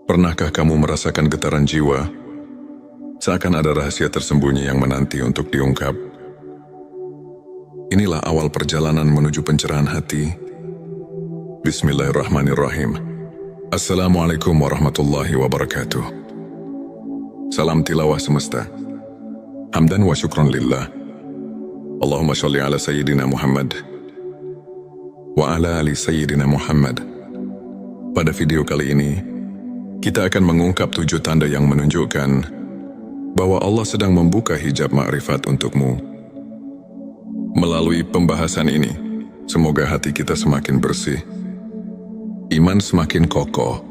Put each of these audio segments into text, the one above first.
Pernahkah kamu merasakan getaran jiwa? Seakan ada rahasia tersembunyi yang menanti untuk diungkap. Inilah awal perjalanan menuju pencerahan hati. Bismillahirrahmanirrahim. Assalamualaikum warahmatullahi wabarakatuh. Salam tilawah semesta. Hamdan wa syukron lillah. Allahumma sholli ala Sayyidina Muhammad wa ala ali Sayyidina Muhammad. Pada video kali ini, kita akan mengungkap 7 tanda yang menunjukkan bahwa Allah sedang membuka hijab ma'rifat untukmu. Melalui pembahasan ini, semoga hati kita semakin bersih, iman semakin kokoh,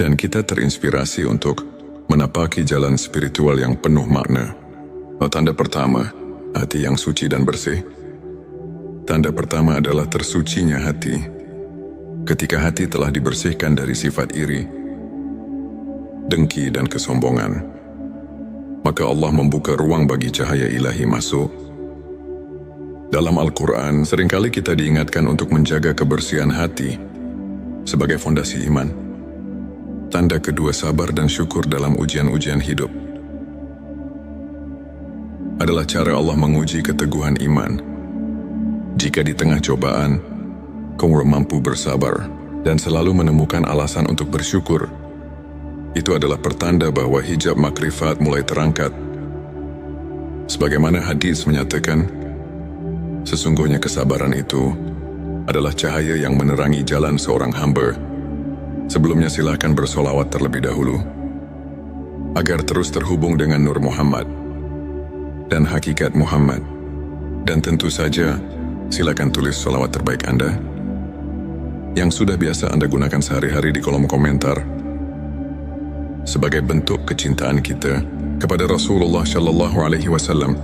dan kita terinspirasi untuk menapaki jalan spiritual yang penuh makna. Tanda pertama, hati yang suci dan bersih. Tanda pertama adalah tersucinya hati. Ketika hati telah dibersihkan dari sifat iri, dengki dan kesombongan, maka Allah membuka ruang bagi cahaya ilahi masuk. Dalam Al-Quran, seringkali kita diingatkan untuk menjaga kebersihan hati sebagai fondasi iman. Tanda kedua, sabar dan syukur dalam ujian-ujian hidup. Adalah cara Allah menguji keteguhan iman. Jika di tengah cobaan, kamu mampu bersabar dan selalu menemukan alasan untuk bersyukur, itu adalah pertanda bahwa hijab makrifat mulai terangkat. Sebagaimana hadis menyatakan, sesungguhnya kesabaran itu adalah cahaya yang menerangi jalan seorang hamba. Sebelumnya silakan bersolawat terlebih dahulu, agar terus terhubung dengan Nur Muhammad dan hakikat Muhammad. Dan tentu saja, silakan tulis solawat terbaik Anda, yang sudah biasa Anda gunakan sehari-hari di kolom komentar, sebagai bentuk kecintaan kita kepada Rasulullah Shallallahu Alaihi Wasallam.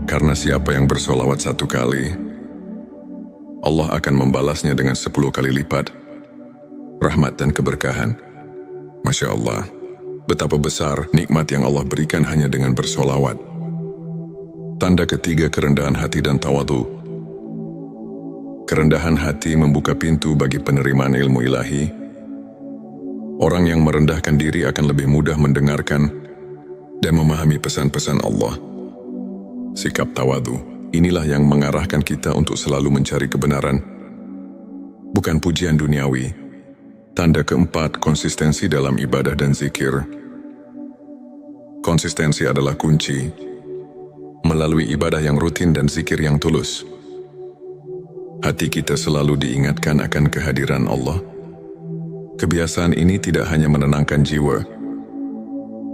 Karena siapa yang bersolawat 1 kali, Allah akan membalasnya dengan 10 kali lipat rahmat dan keberkahan. Masya Allah, betapa besar nikmat yang Allah berikan hanya dengan bersolawat. Tanda ketiga, kerendahan hati dan tawadu. Kerendahan hati membuka pintu bagi penerimaan ilmu ilahi. Orang yang merendahkan diri akan lebih mudah mendengarkan dan memahami pesan-pesan Allah. Sikap tawadu, inilah yang mengarahkan kita untuk selalu mencari kebenaran, bukan pujian duniawi. Tanda keempat, konsistensi dalam ibadah dan zikir. Konsistensi adalah kunci. Melalui ibadah yang rutin dan zikir yang tulus, hati kita selalu diingatkan akan kehadiran Allah. Kebiasaan ini tidak hanya menenangkan jiwa,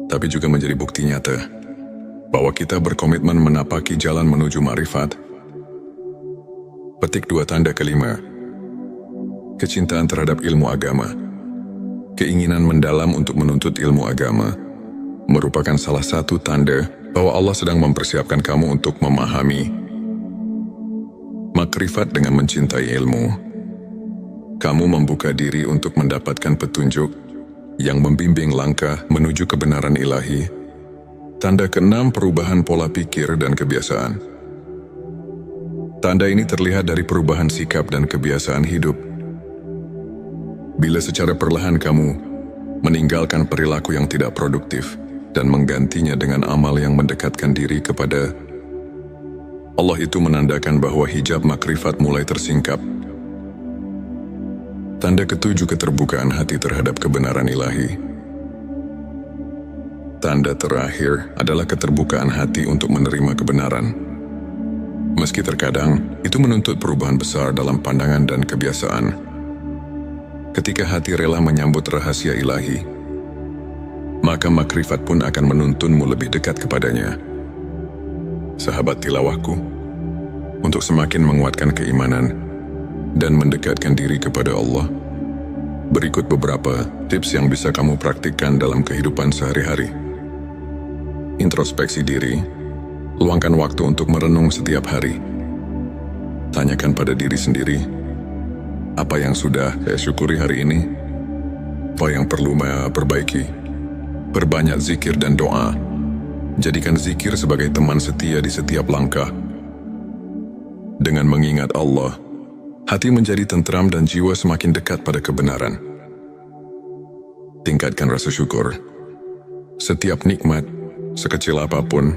tapi juga menjadi bukti nyata bahwa kita berkomitmen menapaki jalan menuju ma'rifat. Petik 2, tanda kelima, kecintaan terhadap ilmu agama. Keinginan mendalam untuk menuntut ilmu agama merupakan salah satu tanda bahwa Allah sedang mempersiapkan kamu untuk memahami makrifat. Dengan mencintai ilmu, kamu membuka diri untuk mendapatkan petunjuk yang membimbing langkah menuju kebenaran ilahi. Tanda keenam, perubahan pola pikir dan kebiasaan. Tanda ini terlihat dari perubahan sikap dan kebiasaan hidup. Bila secara perlahan kamu meninggalkan perilaku yang tidak produktif dan menggantinya dengan amal yang mendekatkan diri kepada Allah, itu menandakan bahwa hijab makrifat mulai tersingkap. Tanda ketujuh, keterbukaan hati terhadap kebenaran ilahi. Tanda terakhir adalah keterbukaan hati untuk menerima kebenaran. Meski terkadang itu menuntut perubahan besar dalam pandangan dan kebiasaan. Ketika hati rela menyambut rahasia ilahi, maka makrifat pun akan menuntunmu lebih dekat kepadanya. Sahabat tilawahku, untuk semakin menguatkan keimanan dan mendekatkan diri kepada Allah, berikut beberapa tips yang bisa kamu praktikkan dalam kehidupan sehari-hari. Introspeksi diri. Luangkan waktu untuk merenung setiap hari. Tanyakan pada diri sendiri, apa yang sudah saya syukuri hari ini? Apa yang perlu saya perbaiki? Perbanyak zikir dan doa. Jadikan zikir sebagai teman setia di setiap langkah. Dengan mengingat Allah, hati menjadi tentram dan jiwa semakin dekat pada kebenaran. Tingkatkan rasa syukur. Setiap nikmat, sekecil apapun,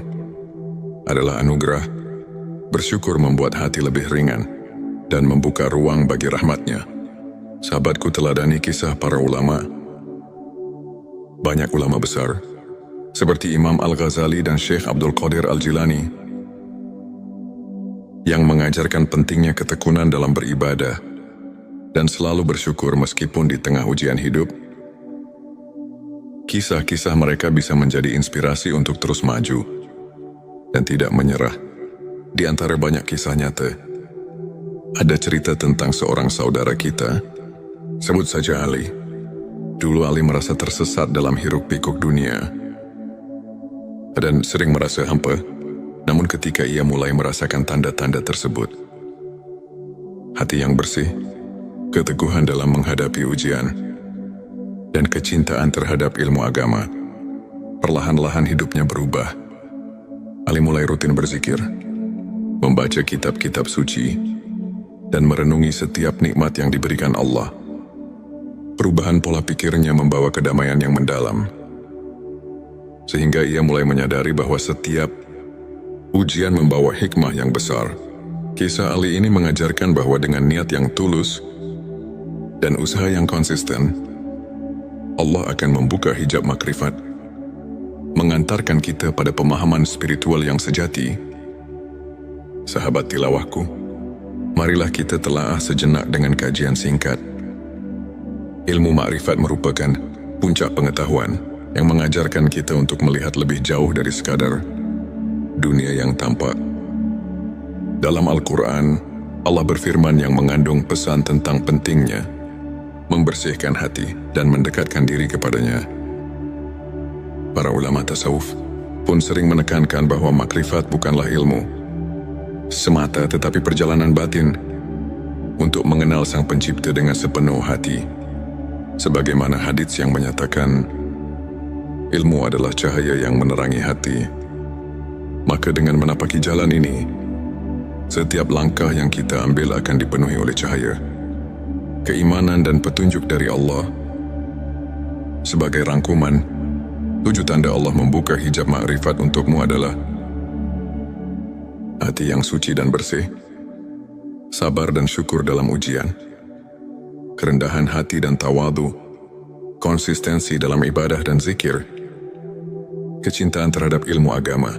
adalah anugerah. Bersyukur membuat hati lebih ringan dan membuka ruang bagi rahmatnya. Sahabatku, teladani kisah para ulama. Banyak ulama besar, seperti Imam Al-Ghazali dan Syekh Abdul Qadir Al-Jilani, yang mengajarkan pentingnya ketekunan dalam beribadah dan selalu bersyukur meskipun di tengah ujian hidup. Kisah-kisah mereka bisa menjadi inspirasi untuk terus maju dan tidak menyerah. Di antara banyak kisah nyata, ada cerita tentang seorang saudara kita, sebut saja Ali. Dulu Ali merasa tersesat dalam hiruk-pikuk dunia dan sering merasa hampa. Namun ketika ia mulai merasakan tanda-tanda tersebut, hati yang bersih, keteguhan dalam menghadapi ujian, dan kecintaan terhadap ilmu agama, perlahan-lahan hidupnya berubah. Ali mulai rutin berzikir, membaca kitab-kitab suci, dan merenungi setiap nikmat yang diberikan Allah. Perubahan pola pikirnya membawa kedamaian yang mendalam, sehingga ia mulai menyadari bahwa setiap ujian membawa hikmah yang besar. Kisah Ali ini mengajarkan bahwa dengan niat yang tulus dan usaha yang konsisten, Allah akan membuka hijab makrifat, mengantarkan kita pada pemahaman spiritual yang sejati. Sahabat tilawahku, marilah kita telaah sejenak dengan kajian singkat. Ilmu makrifat merupakan puncak pengetahuan yang mengajarkan kita untuk melihat lebih jauh dari sekadar dunia yang tampak. Dalam Al-Quran, Allah berfirman yang mengandung pesan tentang pentingnya membersihkan hati dan mendekatkan diri kepadanya. Para ulama tasawuf pun sering menekankan bahwa makrifat bukanlah ilmu semata, tetapi perjalanan batin untuk mengenal Sang Pencipta dengan sepenuh hati. Sebagaimana hadits yang menyatakan, ilmu adalah cahaya yang menerangi hati. Maka dengan menapaki jalan ini, setiap langkah yang kita ambil akan dipenuhi oleh cahaya, keimanan dan petunjuk dari Allah. Sebagai rangkuman, 7 tanda Allah membuka hijab makrifat untukmu adalah hati yang suci dan bersih, sabar dan syukur dalam ujian, kerendahan hati dan tawadu, konsistensi dalam ibadah dan zikir, kecintaan terhadap ilmu agama,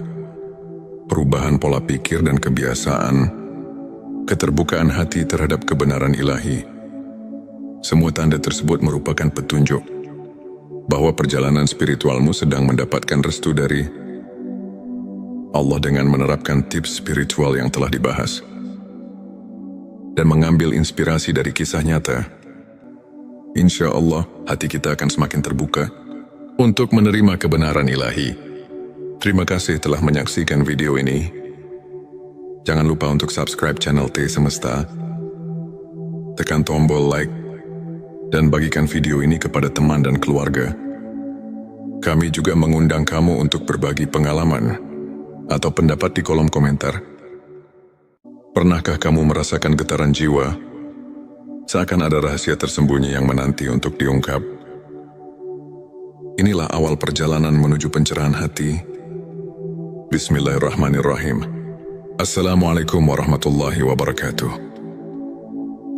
perubahan pola pikir dan kebiasaan, keterbukaan hati terhadap kebenaran ilahi. Semua tanda tersebut merupakan petunjuk bahwa perjalanan spiritualmu sedang mendapatkan restu dari Allah dengan menerapkan tips spiritual yang telah dibahas dan mengambil inspirasi dari kisah nyata. Insya Allah, hati kita akan semakin terbuka untuk menerima kebenaran ilahi. Terima kasih telah menyaksikan video ini. Jangan lupa untuk subscribe channel T Semesta, tekan tombol like, dan bagikan video ini kepada teman dan keluarga. Kami juga mengundang kamu untuk berbagi pengalaman atau pendapat di kolom komentar. Pernahkah kamu merasakan getaran jiwa, seakan ada rahasia tersembunyi yang menanti untuk diungkap? Inilah awal perjalanan menuju pencerahan hati. Bismillahirrahmanirrahim. Assalamualaikum warahmatullahi wabarakatuh.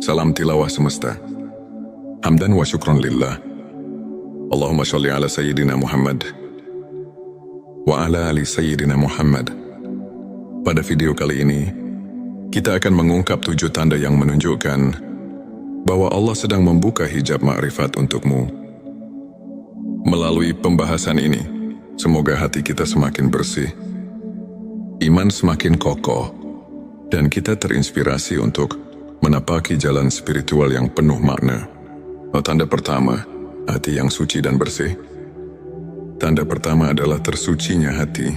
Salam tilawah semesta. Hamdan wa syukron lillah. Allahumma sholli ala Sayyidina Muhammad wa ala ali Sayyidina Muhammad. Pada video kali ini, kita akan mengungkap 7 tanda yang menunjukkan bahwa Allah sedang membuka hijab makrifat untukmu. Melalui pembahasan ini, semoga hati kita semakin bersih, iman semakin kokoh, dan kita terinspirasi untuk menapaki jalan spiritual yang penuh makna. Tanda pertama, hati yang suci dan bersih. Tanda pertama adalah tersucinya hati.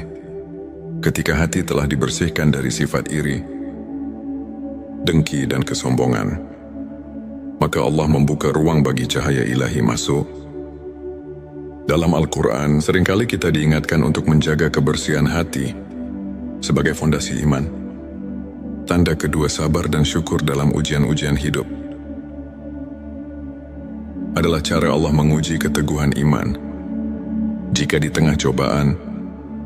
Ketika hati telah dibersihkan dari sifat iri, dengki dan kesombongan, maka Allah membuka ruang bagi cahaya ilahi masuk. Dalam Al-Quran, seringkali kita diingatkan untuk menjaga kebersihan hati sebagai fondasi iman. Tanda kedua, sabar dan syukur dalam ujian-ujian hidup. adalah cara Allah menguji keteguhan iman. Jika di tengah cobaan,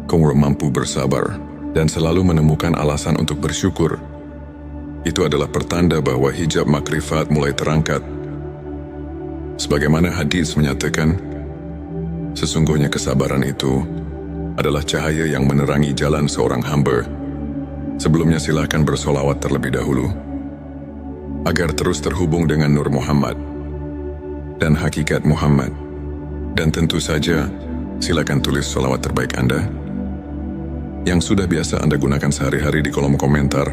kamu mampu bersabar dan selalu menemukan alasan untuk bersyukur, itu adalah pertanda bahwa hijab makrifat mulai terangkat. Sebagaimana hadis menyatakan, sesungguhnya kesabaran itu adalah cahaya yang menerangi jalan seorang hamba. Sebelumnya silakan bersolawat terlebih dahulu, agar terus terhubung dengan Nur Muhammad dan hakikat Muhammad. Dan tentu saja, silakan tulis solawat terbaik Anda, yang sudah biasa Anda gunakan sehari-hari di kolom komentar,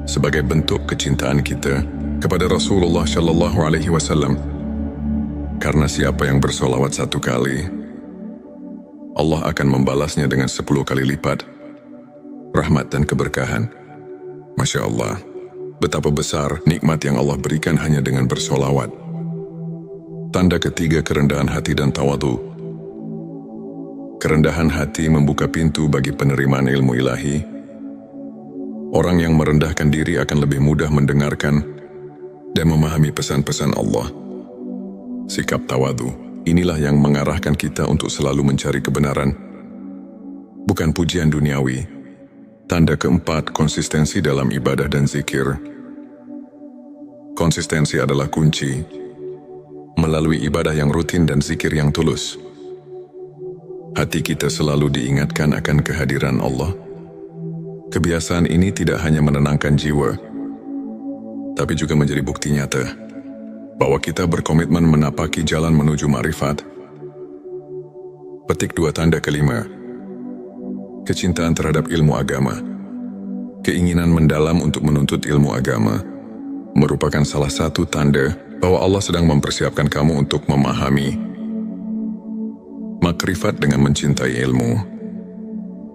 sebagai bentuk kecintaan kita kepada Rasulullah Shallallahu Alaihi Wasallam. Karena siapa yang bersolawat 1 kali, Allah akan membalasnya dengan 10 kali lipat rahmat dan keberkahan. Masya Allah, betapa besar nikmat yang Allah berikan hanya dengan bersolawat. Tanda ketiga, kerendahan hati dan tawadu. Kerendahan hati membuka pintu bagi penerimaan ilmu ilahi. Orang yang merendahkan diri akan lebih mudah mendengarkan dan memahami pesan-pesan Allah. Sikap tawadu, inilah yang mengarahkan kita untuk selalu mencari kebenaran, bukan pujian duniawi. Tanda keempat, konsistensi dalam ibadah dan zikir. Konsistensi adalah kunci. Melalui ibadah yang rutin dan zikir yang tulus, hati kita selalu diingatkan akan kehadiran Allah. Kebiasaan ini tidak hanya menenangkan jiwa, tapi juga menjadi bukti nyata bahwa kita berkomitmen menapaki jalan menuju ma'rifat. Petik 2, tanda kelima, kecintaan terhadap ilmu agama. Keinginan mendalam untuk menuntut ilmu agama merupakan salah satu tanda bahwa Allah sedang mempersiapkan kamu untuk memahami makrifat. Dengan mencintai ilmu,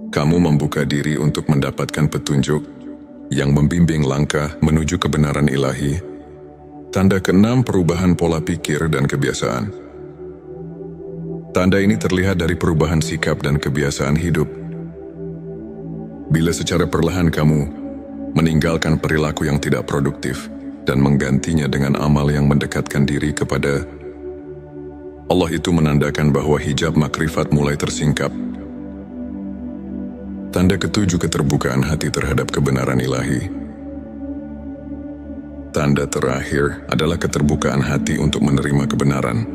kamu membuka diri untuk mendapatkan petunjuk yang membimbing langkah menuju kebenaran ilahi. Tanda keenam, perubahan pola pikir dan kebiasaan. Tanda ini terlihat dari perubahan sikap dan kebiasaan hidup. Bila secara perlahan kamu meninggalkan perilaku yang tidak produktif dan menggantinya dengan amal yang mendekatkan diri kepada Allah, itu menandakan bahwa hijab makrifat mulai tersingkap. Tanda ketujuh, keterbukaan hati terhadap kebenaran ilahi. Tanda terakhir adalah keterbukaan hati untuk menerima kebenaran.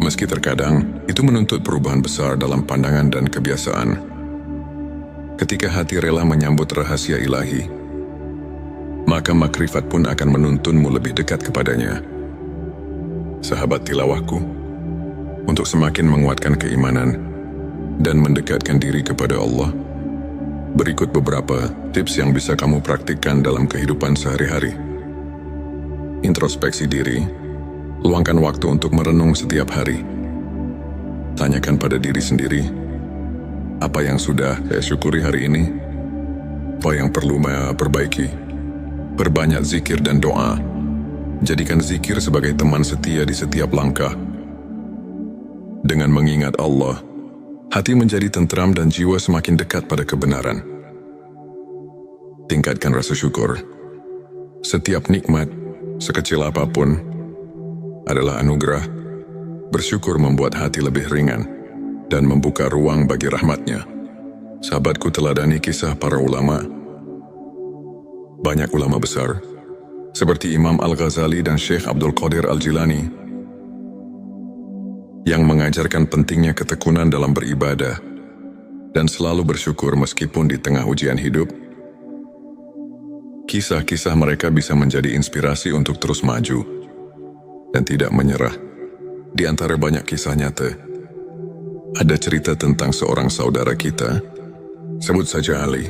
Meski terkadang itu menuntut perubahan besar dalam pandangan dan kebiasaan. Ketika hati rela menyambut rahasia ilahi, maka makrifat pun akan menuntunmu lebih dekat kepadanya. Sahabat tilawahku, untuk semakin menguatkan keimanan dan mendekatkan diri kepada Allah, berikut beberapa tips yang bisa kamu praktikkan dalam kehidupan sehari-hari. Introspeksi diri. Luangkan waktu untuk merenung setiap hari. Tanyakan pada diri sendiri, apa yang sudah saya syukuri hari ini? Apa yang perlu saya perbaiki? Perbanyak zikir dan doa. Jadikan zikir sebagai teman setia di setiap langkah. Dengan mengingat Allah, hati menjadi tentram dan jiwa semakin dekat pada kebenaran. Tingkatkan rasa syukur. Setiap nikmat, sekecil apapun, adalah anugerah. Bersyukur membuat hati lebih ringan dan membuka ruang bagi rahmatnya. Sahabatku, teladani kisah para ulama. Banyak ulama besar, seperti Imam Al-Ghazali dan Syekh Abdul Qadir Al-Jilani, yang mengajarkan pentingnya ketekunan dalam beribadah dan selalu bersyukur meskipun di tengah ujian hidup. Kisah-kisah mereka bisa menjadi inspirasi untuk terus maju dan tidak menyerah. Di antara banyak kisah nyata, ada cerita tentang seorang saudara kita, sebut saja Ali.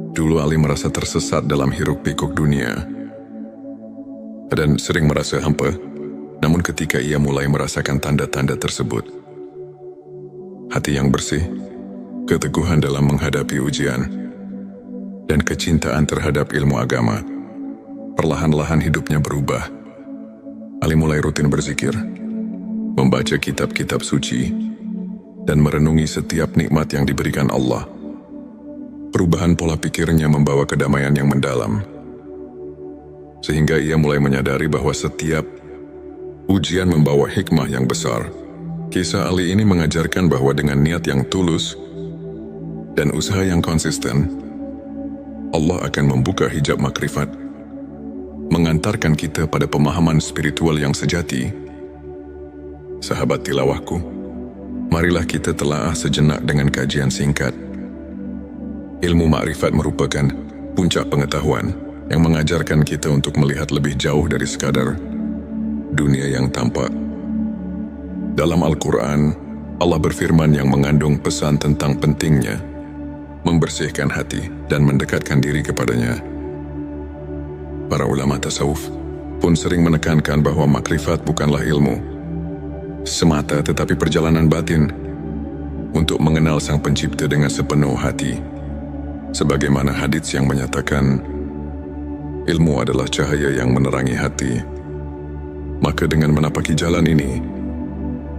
Dulu Ali merasa tersesat dalam hiruk-pikuk dunia dan sering merasa hampa. Namun ketika ia mulai merasakan tanda-tanda tersebut, hati yang bersih, keteguhan dalam menghadapi ujian, dan kecintaan terhadap ilmu agama, perlahan-lahan hidupnya berubah. Ali mulai rutin berzikir, membaca kitab-kitab suci, dan merenungi setiap nikmat yang diberikan Allah. Perubahan pola pikirnya membawa kedamaian yang mendalam, sehingga ia mulai menyadari bahwa setiap Ujian membawa hikmah yang besar. Kisah Ali ini mengajarkan bahwa dengan niat yang tulus dan usaha yang konsisten, Allah akan membuka hijab makrifat, mengantarkan kita pada pemahaman spiritual yang sejati. Sahabat tilawahku, marilah kita telaah sejenak dengan kajian singkat. Ilmu makrifat merupakan puncak pengetahuan yang mengajarkan kita untuk melihat lebih jauh dari sekadar dunia yang tampak. Dalam Al-Quran, Allah berfirman yang mengandung pesan tentang pentingnya membersihkan hati dan mendekatkan diri kepadanya. Para ulama tasawuf pun sering menekankan bahwa makrifat bukanlah ilmu semata, tetapi perjalanan batin untuk mengenal Sang Pencipta dengan sepenuh hati. Sebagaimana hadits yang menyatakan, ilmu adalah cahaya yang menerangi hati. Maka dengan menapaki jalan ini,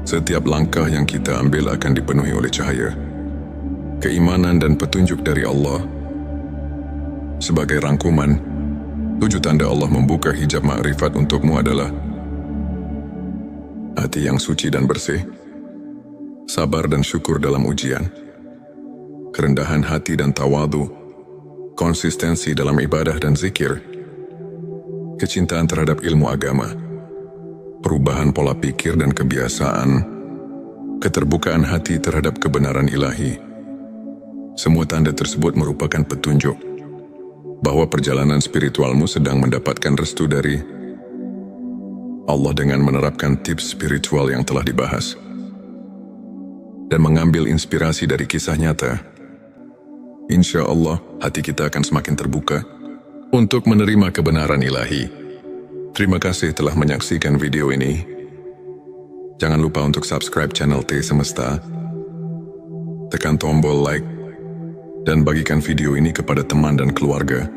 setiap langkah yang kita ambil akan dipenuhi oleh cahaya, keimanan dan petunjuk dari Allah. Sebagai rangkuman, 7 tanda Allah membuka hijab makrifat untukmu adalah hati yang suci dan bersih, sabar dan syukur dalam ujian, kerendahan hati dan tawadu, konsistensi dalam ibadah dan zikir, kecintaan terhadap ilmu agama, perubahan pola pikir dan kebiasaan, keterbukaan hati terhadap kebenaran ilahi. Semua tanda tersebut merupakan petunjuk bahwa perjalanan spiritualmu sedang mendapatkan restu dari Allah dengan menerapkan tips spiritual yang telah dibahas dan mengambil inspirasi dari kisah nyata. Insya Allah, hati kita akan semakin terbuka untuk menerima kebenaran ilahi. Terima kasih telah menyaksikan video ini. Jangan lupa untuk subscribe channel T Semesta, tekan tombol like, dan bagikan video ini kepada teman dan keluarga.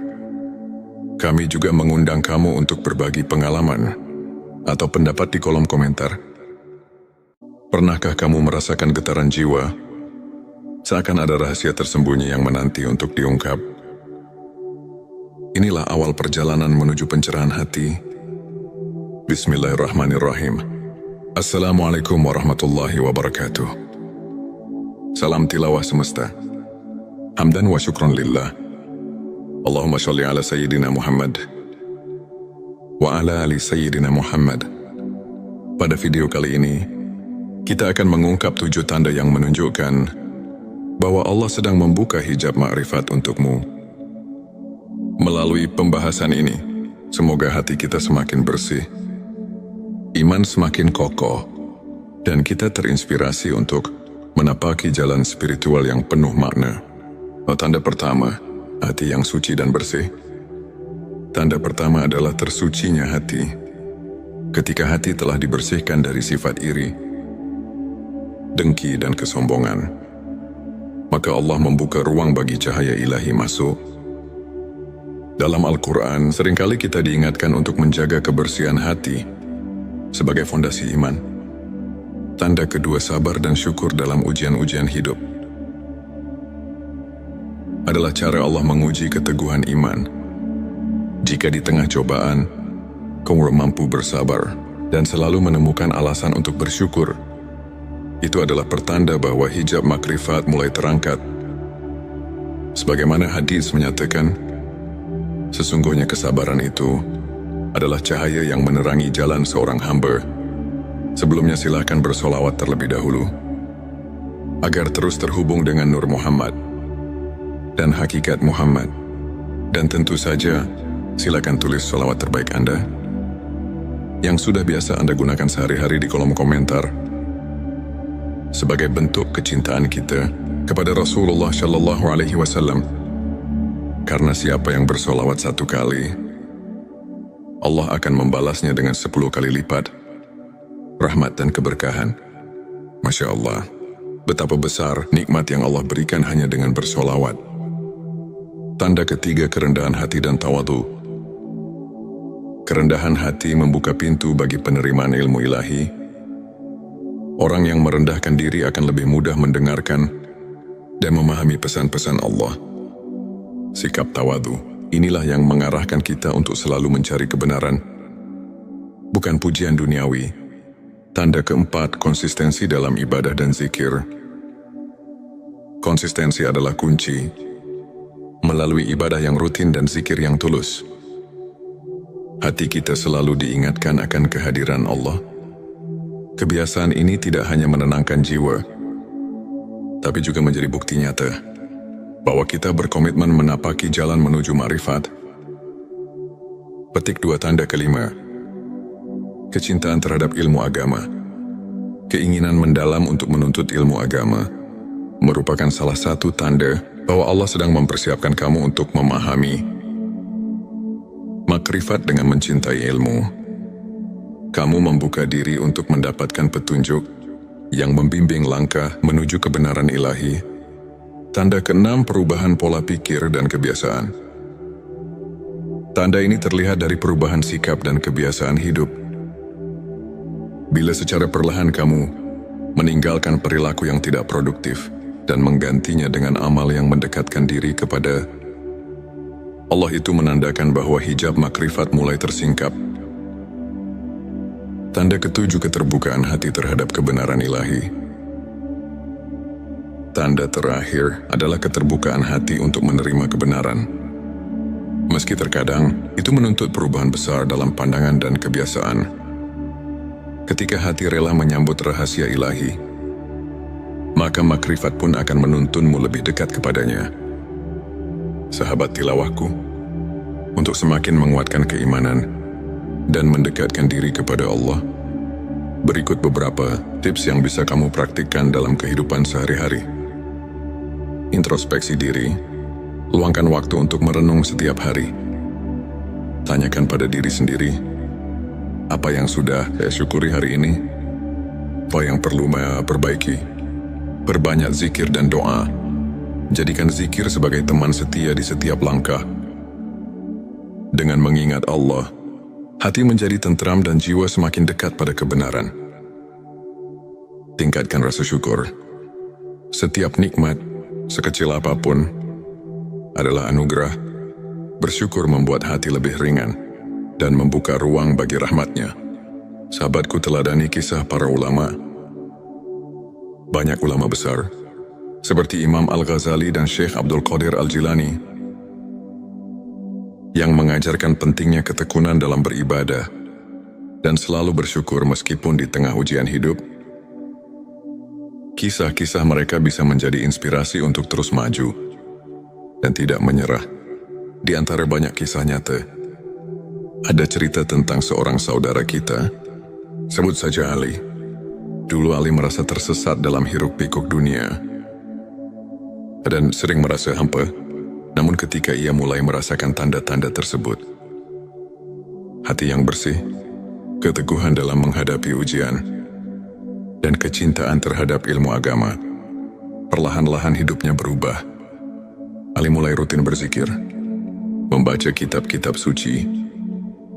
Kami juga mengundang kamu untuk berbagi pengalaman atau pendapat di kolom komentar. Pernahkah kamu merasakan getaran jiwa? Seakan ada rahasia tersembunyi yang menanti untuk diungkap. Inilah awal perjalanan menuju pencerahan hati. Bismillahirrahmanirrahim. Assalamualaikum warahmatullahi wabarakatuh. Salam tilawah semesta. Hamdan wa syukron lillah. Allahumma sholli ala Sayyidina Muhammad wa ala ali Sayyidina Muhammad. Pada video kali ini, kita akan mengungkap 7 tanda yang menunjukkan bahwa Allah sedang membuka hijab makrifat untukmu. Melalui pembahasan ini, semoga hati kita semakin bersih, iman semakin kokoh, dan kita terinspirasi untuk menapaki jalan spiritual yang penuh makna. Tanda pertama, hati yang suci dan bersih. Tanda pertama adalah tersucinya hati. Ketika hati telah dibersihkan dari sifat iri, dengki dan kesombongan, maka Allah membuka ruang bagi cahaya ilahi masuk. Dalam Al-Quran, seringkali kita diingatkan untuk menjaga kebersihan hati sebagai fondasi iman. Tanda kedua, sabar dan syukur dalam ujian-ujian hidup. Adalah cara Allah menguji keteguhan iman. Jika di tengah cobaan, kamu mampu bersabar dan selalu menemukan alasan untuk bersyukur, itu adalah pertanda bahwa hijab makrifat mulai terangkat. Sebagaimana hadis menyatakan, sesungguhnya kesabaran itu adalah cahaya yang menerangi jalan seorang hamba. Sebelumnya silakan bersolawat terlebih dahulu, agar terus terhubung dengan Nur Muhammad dan hakikat Muhammad. Dan tentu saja, silakan tulis solawat terbaik Anda yang sudah biasa Anda gunakan sehari-hari di kolom komentar, sebagai bentuk kecintaan kita kepada Rasulullah Shallallahu Alaihi Wasallam. Karena siapa yang bersolawat 1 kali, Allah akan membalasnya dengan 10 kali lipat rahmat dan keberkahan. Masya Allah, betapa besar nikmat yang Allah berikan hanya dengan bersolawat. Tanda ketiga, kerendahan hati dan tawadu. Kerendahan hati membuka pintu bagi penerimaan ilmu ilahi. Orang yang merendahkan diri akan lebih mudah mendengarkan dan memahami pesan-pesan Allah. Sikap tawadu, inilah yang mengarahkan kita untuk selalu mencari kebenaran, bukan pujian duniawi. Tanda keempat, konsistensi dalam ibadah dan zikir. Konsistensi adalah kunci. Melalui ibadah yang rutin dan zikir yang tulus, hati kita selalu diingatkan akan kehadiran Allah. Kebiasaan ini tidak hanya menenangkan jiwa, tapi juga menjadi bukti nyata bahwa kita berkomitmen menapaki jalan menuju ma'rifat. Petik 2 tanda kelima. Kecintaan terhadap ilmu agama. Keinginan mendalam untuk menuntut ilmu agama merupakan salah satu tanda bahwa Allah sedang mempersiapkan kamu untuk memahami makrifat. Dengan mencintai ilmu, kamu membuka diri untuk mendapatkan petunjuk yang membimbing langkah menuju kebenaran ilahi. Tanda keenam, perubahan pola pikir dan kebiasaan. Tanda ini terlihat dari perubahan sikap dan kebiasaan hidup. Bila secara perlahan kamu meninggalkan perilaku yang tidak produktif dan menggantinya dengan amal yang mendekatkan diri kepada Allah, itu menandakan bahwa hijab makrifat mulai tersingkap. Tanda ketujuh, keterbukaan hati terhadap kebenaran ilahi. Tanda terakhir adalah keterbukaan hati untuk menerima kebenaran. Meski terkadang itu menuntut perubahan besar dalam pandangan dan kebiasaan. Ketika hati rela menyambut rahasia ilahi, maka makrifat pun akan menuntunmu lebih dekat kepadanya. Sahabat tilawahku, untuk semakin menguatkan keimanan dan mendekatkan diri kepada Allah, berikut beberapa tips yang bisa kamu praktikkan dalam kehidupan sehari-hari. Introspeksi diri. Luangkan waktu untuk merenung setiap hari. Tanyakan pada diri sendiri, apa yang sudah saya syukuri hari ini? Apa yang perlu saya perbaiki? Perbanyak zikir dan doa. Jadikan zikir sebagai teman setia di setiap langkah. Dengan mengingat Allah, hati menjadi tentram dan jiwa semakin dekat pada kebenaran. Tingkatkan rasa syukur. Setiap nikmat, sekecil apapun, adalah anugerah. Bersyukur membuat hati lebih ringan dan membuka ruang bagi rahmatnya. Sahabatku, teladani kisah para ulama. Banyak ulama besar, seperti Imam Al-Ghazali dan Syekh Abdul Qadir Al-Jilani, yang mengajarkan pentingnya ketekunan dalam beribadah dan selalu bersyukur meskipun di tengah ujian hidup. Kisah-kisah mereka bisa menjadi inspirasi untuk terus maju dan tidak menyerah. Di antara banyak kisah nyata, ada cerita tentang seorang saudara kita, sebut saja Ali. Dulu Ali merasa tersesat dalam hiruk-pikuk dunia dan sering merasa hampa. Namun ketika ia mulai merasakan tanda-tanda tersebut, hati yang bersih, keteguhan dalam menghadapi ujian, dan kecintaan terhadap ilmu agama, perlahan-lahan hidupnya berubah. Ali mulai rutin berzikir, membaca kitab-kitab suci,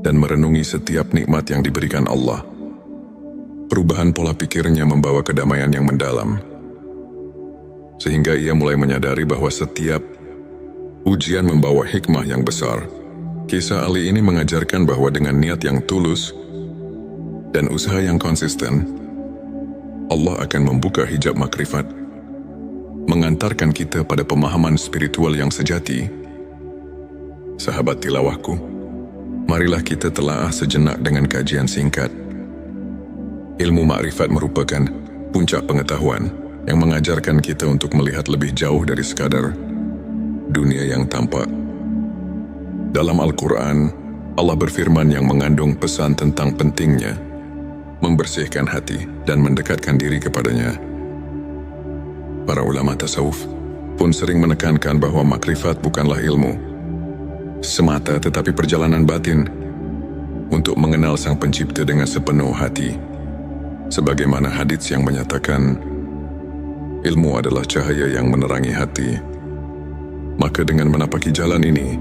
dan merenungi setiap nikmat yang diberikan Allah. Perubahan pola pikirnya membawa kedamaian yang mendalam, sehingga ia mulai menyadari bahwa setiap ujian membawa hikmah yang besar. Kisah Ali ini mengajarkan bahwa dengan niat yang tulus dan usaha yang konsisten, Allah akan membuka hijab makrifat, mengantarkan kita pada pemahaman spiritual yang sejati. Sahabat tilawahku, marilah kita telaah sejenak dengan kajian singkat. Ilmu makrifat merupakan puncak pengetahuan yang mengajarkan kita untuk melihat lebih jauh dari sekadar dunia yang tampak. Dalam Al-Quran, Allah berfirman yang mengandung pesan tentang pentingnya membersihkan hati dan mendekatkan diri kepadanya. Para ulama tasawuf pun sering menekankan bahwa makrifat bukanlah ilmu semata, tetapi perjalanan batin untuk mengenal Sang Pencipta dengan sepenuh hati. Sebagaimana hadits yang menyatakan, ilmu adalah cahaya yang menerangi hati. Maka dengan menapaki jalan ini,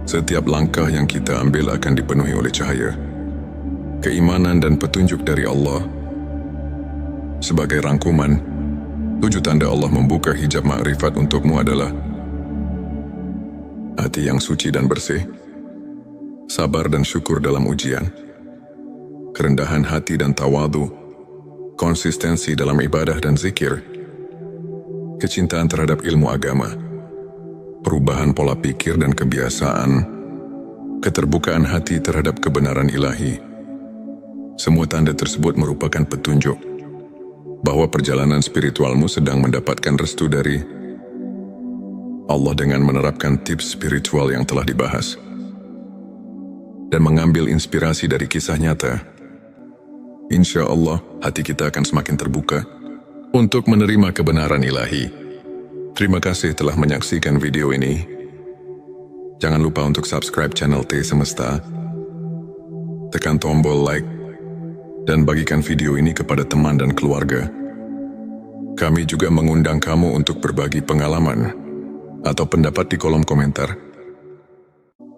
setiap langkah yang kita ambil akan dipenuhi oleh cahaya, keimanan dan petunjuk dari Allah. Sebagai rangkuman, 7 tanda Allah membuka hijab makrifat untukmu adalah hati yang suci dan bersih, sabar dan syukur dalam ujian, kerendahan hati dan tawadu, konsistensi dalam ibadah dan zikir, kecintaan terhadap ilmu agama, perubahan pola pikir dan kebiasaan, keterbukaan hati terhadap kebenaran ilahi. Semua tanda tersebut merupakan petunjuk bahwa perjalanan spiritualmu sedang mendapatkan restu dari Allah dengan menerapkan tips spiritual yang telah dibahas dan mengambil inspirasi dari kisah nyata. Insya Allah, hati kita akan semakin terbuka untuk menerima kebenaran ilahi. Terima kasih telah menyaksikan video ini. Jangan lupa untuk subscribe channel T Semesta, tekan tombol like, dan bagikan video ini kepada teman dan keluarga. Kami juga mengundang kamu untuk berbagi pengalaman atau pendapat di kolom komentar.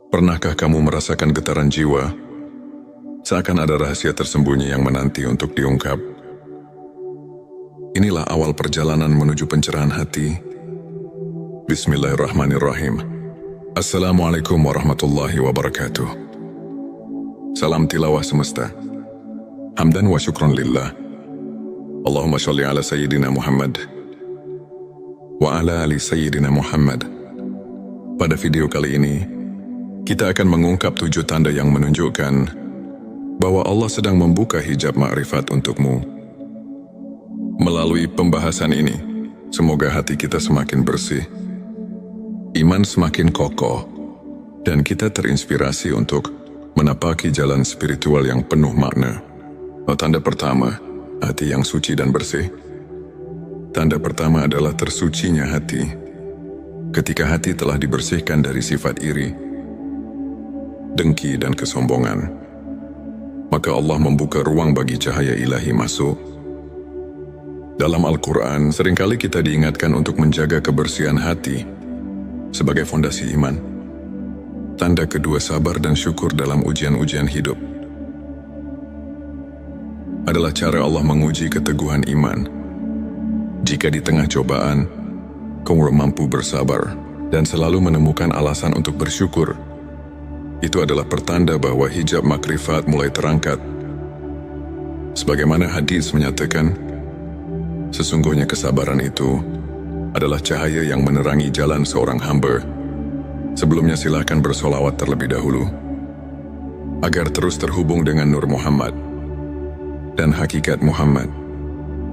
Pernahkah kamu merasakan getaran jiwa? Seakan ada rahasia tersembunyi yang menanti untuk diungkap. Inilah awal perjalanan menuju pencerahan hati. Bismillahirrahmanirrahim. Assalamualaikum warahmatullahi wabarakatuh. Salam tilawah semesta. Hamdan wa syukron lillah. Allahumma sholli ala Sayyidina Muhammad wa ala ali Sayyidina Muhammad. Pada video kali ini, kita akan mengungkap 7 tanda yang menunjukkan bahwa Allah sedang membuka hijab ma'rifat untukmu. Melalui pembahasan ini, semoga hati kita semakin bersih, iman semakin kokoh, dan kita terinspirasi untuk menapaki jalan spiritual yang penuh makna. Tanda pertama, hati yang suci dan bersih. Tanda pertama adalah tersucinya hati. Ketika hati telah dibersihkan dari sifat iri, dengki dan kesombongan, maka Allah membuka ruang bagi cahaya ilahi masuk. Dalam Al-Quran, seringkali kita diingatkan untuk menjaga kebersihan hati sebagai fondasi iman. Tanda kedua, sabar dan syukur dalam ujian-ujian hidup. Adalah cara Allah menguji keteguhan iman. Jika di tengah cobaan, kamu mampu bersabar dan selalu menemukan alasan untuk bersyukur, itu adalah pertanda bahwa hijab makrifat mulai terangkat. Sebagaimana hadis menyatakan, sesungguhnya kesabaran itu adalah cahaya yang menerangi jalan seorang hamba. Sebelumnya silakan bersolawat terlebih dahulu, agar terus terhubung dengan Nur Muhammad dan hakikat Muhammad.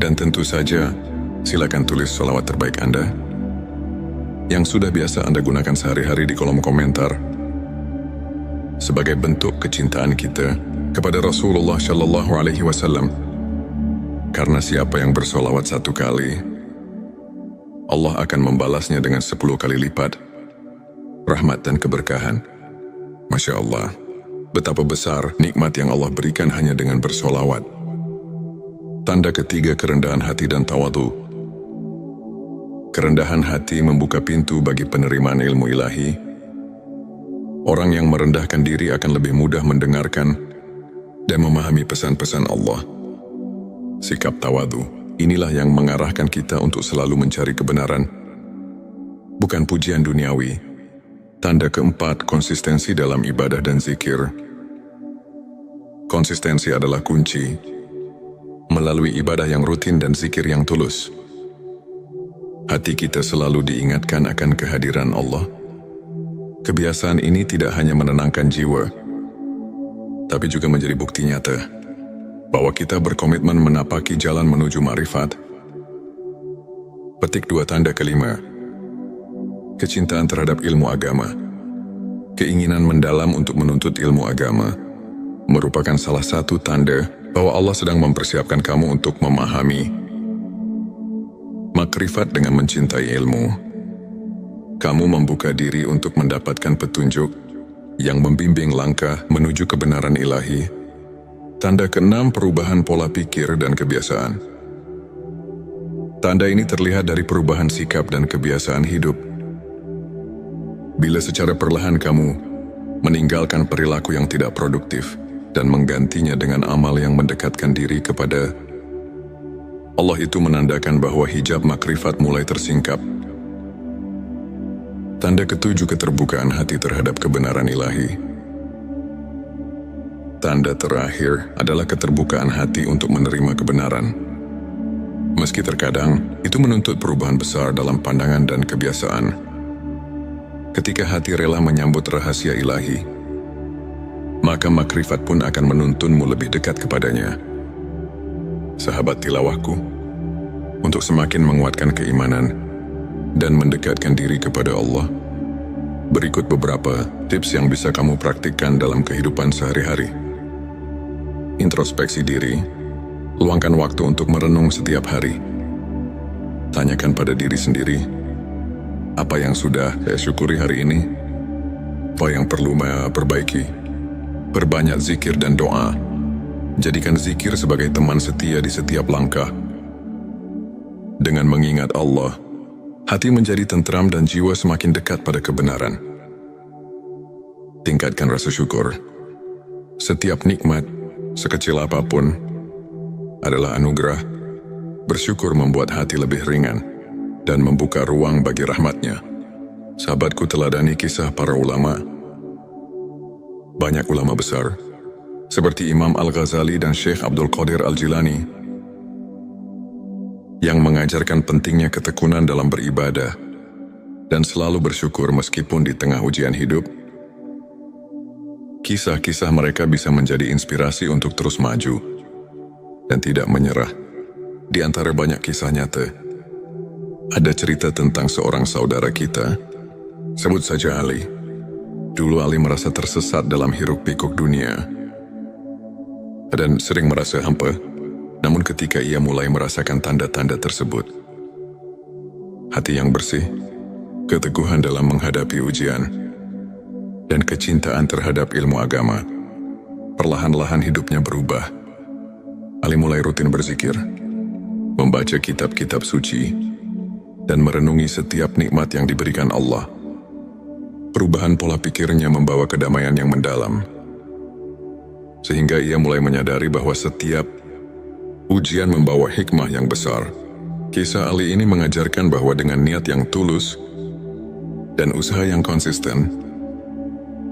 Dan tentu saja, silakan tulis solawat terbaik Anda yang sudah biasa Anda gunakan sehari-hari di kolom komentar, sebagai bentuk kecintaan kita kepada Rasulullah Shallallahu Alaihi Wasallam. Karena siapa yang bersolawat 1 kali, Allah akan membalasnya dengan 10 kali lipat rahmat dan keberkahan. Masya Allah, betapa besar nikmat yang Allah berikan hanya dengan bersolawat. Tanda ketiga, kerendahan hati dan tawadu. Kerendahan hati membuka pintu bagi penerimaan ilmu ilahi. Orang yang merendahkan diri akan lebih mudah mendengarkan dan memahami pesan-pesan Allah. Sikap tawadu, inilah yang mengarahkan kita untuk selalu mencari kebenaran, bukan pujian duniawi. Tanda keempat, konsistensi dalam ibadah dan zikir. Konsistensi adalah kunci. Melalui ibadah yang rutin dan zikir yang tulus, hati kita selalu diingatkan akan kehadiran Allah. Kebiasaan ini tidak hanya menenangkan jiwa, tapi juga menjadi bukti nyata bahwa kita berkomitmen menapaki jalan menuju ma'rifat. Petik 2, tanda kelima, kecintaan terhadap ilmu agama. Keinginan mendalam untuk menuntut ilmu agama merupakan salah satu tanda bahwa Allah sedang mempersiapkan kamu untuk memahami makrifat. Dengan mencintai ilmu, kamu membuka diri untuk mendapatkan petunjuk yang membimbing langkah menuju kebenaran ilahi. Tanda keenam, perubahan pola pikir dan kebiasaan. Tanda ini terlihat dari perubahan sikap dan kebiasaan hidup. Bila secara perlahan kamu meninggalkan perilaku yang tidak produktif dan menggantinya dengan amal yang mendekatkan diri kepada Allah, itu menandakan bahwa hijab makrifat mulai tersingkap. Tanda ketujuh, keterbukaan hati terhadap kebenaran ilahi. Tanda terakhir adalah keterbukaan hati untuk menerima kebenaran. Meski terkadang itu menuntut perubahan besar dalam pandangan dan kebiasaan. Ketika hati rela menyambut rahasia ilahi, maka makrifat pun akan menuntunmu lebih dekat kepadanya. Sahabat tilawahku, untuk semakin menguatkan keimanan dan mendekatkan diri kepada Allah, berikut beberapa tips yang bisa kamu praktikkan dalam kehidupan sehari-hari. Introspeksi diri, luangkan waktu untuk merenung setiap hari. Tanyakan pada diri sendiri, apa yang sudah saya syukuri hari ini? Apa yang perlu saya perbaiki? Perbanyak zikir dan doa. Jadikan zikir sebagai teman setia di setiap langkah. Dengan mengingat Allah, hati menjadi tentram dan jiwa semakin dekat pada kebenaran. Tingkatkan rasa syukur. Setiap nikmat, sekecil apapun, adalah anugerah. Bersyukur membuat hati lebih ringan dan membuka ruang bagi rahmatnya. Sahabatku, teladani kisah para ulama. Banyak ulama besar, seperti Imam Al-Ghazali dan Syekh Abdul Qadir Al-Jilani, yang mengajarkan pentingnya ketekunan dalam beribadah dan selalu bersyukur meskipun di tengah ujian hidup. Kisah-kisah mereka bisa menjadi inspirasi untuk terus maju dan tidak menyerah. Di antara banyak kisah nyata, ada cerita tentang seorang saudara kita, sebut saja Ali. Dulu Ali merasa tersesat dalam hiruk-pikuk dunia dan sering merasa hampa. Namun ketika ia mulai merasakan tanda-tanda tersebut, hati yang bersih, keteguhan dalam menghadapi ujian, dan kecintaan terhadap ilmu agama, perlahan-lahan hidupnya berubah. Ali mulai rutin berzikir, membaca kitab-kitab suci, dan merenungi setiap nikmat yang diberikan Allah. Perubahan pola pikirnya membawa kedamaian yang mendalam, sehingga ia mulai menyadari bahwa setiap ujian membawa hikmah yang besar. Kisah Ali ini mengajarkan bahwa dengan niat yang tulus dan usaha yang konsisten,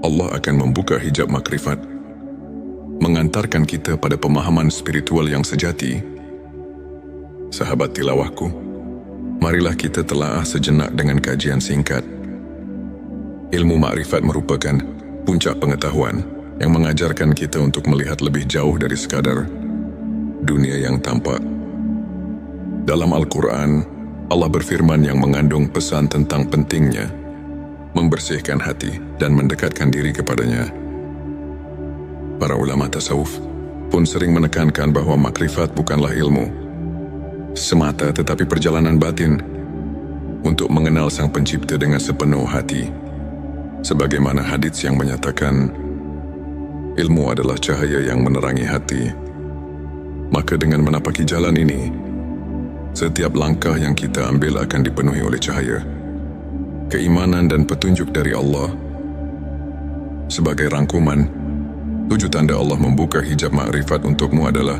Allah akan membuka hijab makrifat, mengantarkan kita pada pemahaman spiritual yang sejati. Sahabat tilawahku, marilah kita telaah sejenak dengan kajian singkat. Ilmu makrifat merupakan puncak pengetahuan yang mengajarkan kita untuk melihat lebih jauh dari sekadar dunia yang tampak. Dalam Al-Quran, Allah berfirman yang mengandung pesan tentang pentingnya membersihkan hati dan mendekatkan diri kepadanya. Para ulama tasawuf pun sering menekankan bahwa makrifat bukanlah ilmu semata, tetapi perjalanan batin untuk mengenal Sang Pencipta dengan sepenuh hati. Sebagaimana hadits yang menyatakan, ilmu adalah cahaya yang menerangi hati. Maka dengan menapaki jalan ini, setiap langkah yang kita ambil akan dipenuhi oleh cahaya, keimanan dan petunjuk dari Allah. Sebagai rangkuman, 7 tanda Allah membuka hijab makrifat untukmu adalah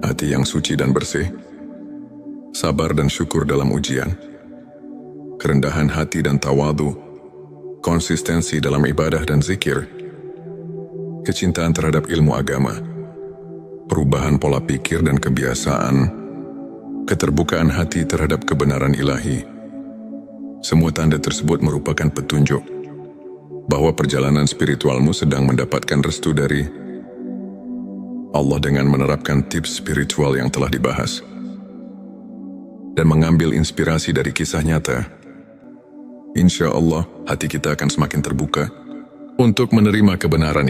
hati yang suci dan bersih, sabar dan syukur dalam ujian, kerendahan hati dan tawadu, konsistensi dalam ibadah dan zikir, kecintaan terhadap ilmu agama, perubahan pola pikir dan kebiasaan, keterbukaan hati terhadap kebenaran ilahi. Semua tanda tersebut merupakan petunjuk bahwa perjalanan spiritualmu sedang mendapatkan restu dari Allah dengan menerapkan tips spiritual yang telah dibahas dan mengambil inspirasi dari kisah nyata. Insya Allah, hati kita akan semakin terbuka untuk menerima kebenaran